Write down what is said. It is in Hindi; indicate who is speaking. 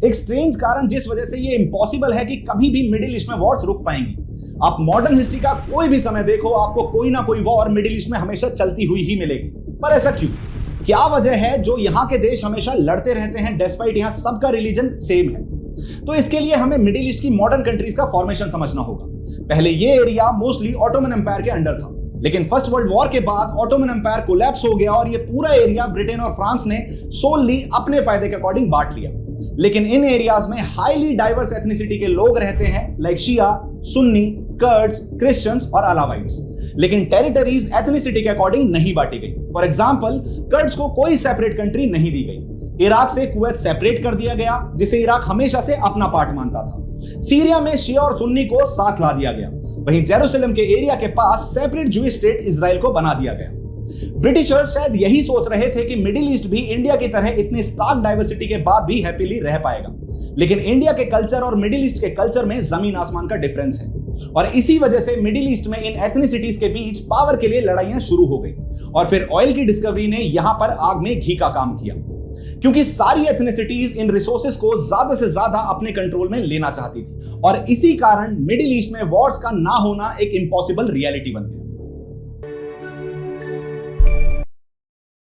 Speaker 1: एक स्ट्रेंज कारण जिस वजह से ये इम्पॉसिबल है कि कभी भी मिडिल ईस्ट में वॉर्स रुक पाएंगी। आप मॉडर्न हिस्ट्री का कोई भी समय देखो, आपको कोई ना कोई वॉर मिडिल ईस्ट में हमेशा चलती हुई ही मिलेगी। पर ऐसा क्यों? क्या वजह है जो यहाँ के देश हमेशा लड़ते रहते हैं डिस्पाइट यहाँ सबका रिलीजन सेम है? तो इसके लिए हमें मिडिल ईस्ट की मॉडर्न कंट्रीज का फॉर्मेशन समझना होगा। पहले ये एरिया मोस्टली ऑटोमन एम्पायर के अंडर था, लेकिन फर्स्ट वर्ल्ड वॉर के बाद ऑटोमन एम्पायर कोलैप्स हो गया और ये पूरा एरिया ब्रिटेन और फ्रांस ने सोलली अपने फायदे के अकॉर्डिंग बांट लिया। लेकिन इन एरियाज में हाईली डाइवर्स एथनिसिटी के लोग रहते हैं, लाइक शिया, सुन्नी, कर्ड्स, क्रिश्चियंस और अलावाइट्स। लेकिन टेरिटरीज एथनिसिटी के अकॉर्डिंग नहीं बांटी गई। फॉर एग्जांपल, कर्ड्स को कोई सेपरेट कंट्री नहीं दी गई। इराक से कुवैत सेपरेट कर दिया गया, जिसे इराक हमेशा से अपना पार्ट मानता था। सीरिया में शिया और सुन्नी को साथ ला दिया गया। वहीं जेरूसलम के एरिया के पास सेपरेट जूइश स्टेट इजराइल को बना दिया गया। ब्रिटिशर्स शायद यही सोच रहे थे कि मिडिल ईस्ट भी इंडिया की तरह इतनी स्टार्क डाइवर्सिटी के बाद भी हैप्पीली रह पाएगा। लेकिन इंडिया के कल्चर और मिडिल ईस्ट के कल्चर में जमीन आसमान का डिफरेंस है, और इसी वजह से मिडिल ईस्ट में इन एथनिसिटीज के बीच पावर के लिए लड़ाइयां शुरू हो गई। और फिर ऑयल की डिस्कवरी ने यहां पर आग में घी का काम किया, क्योंकि सारी एथनिसिटीज इन रिसोर्सेज को ज्यादा से ज्यादा अपने कंट्रोल में लेना चाहती थी। और इसी कारण मिडिल ईस्ट में वॉर्स का ना होना एक इम्पॉसिबल रियलिटी बन गया।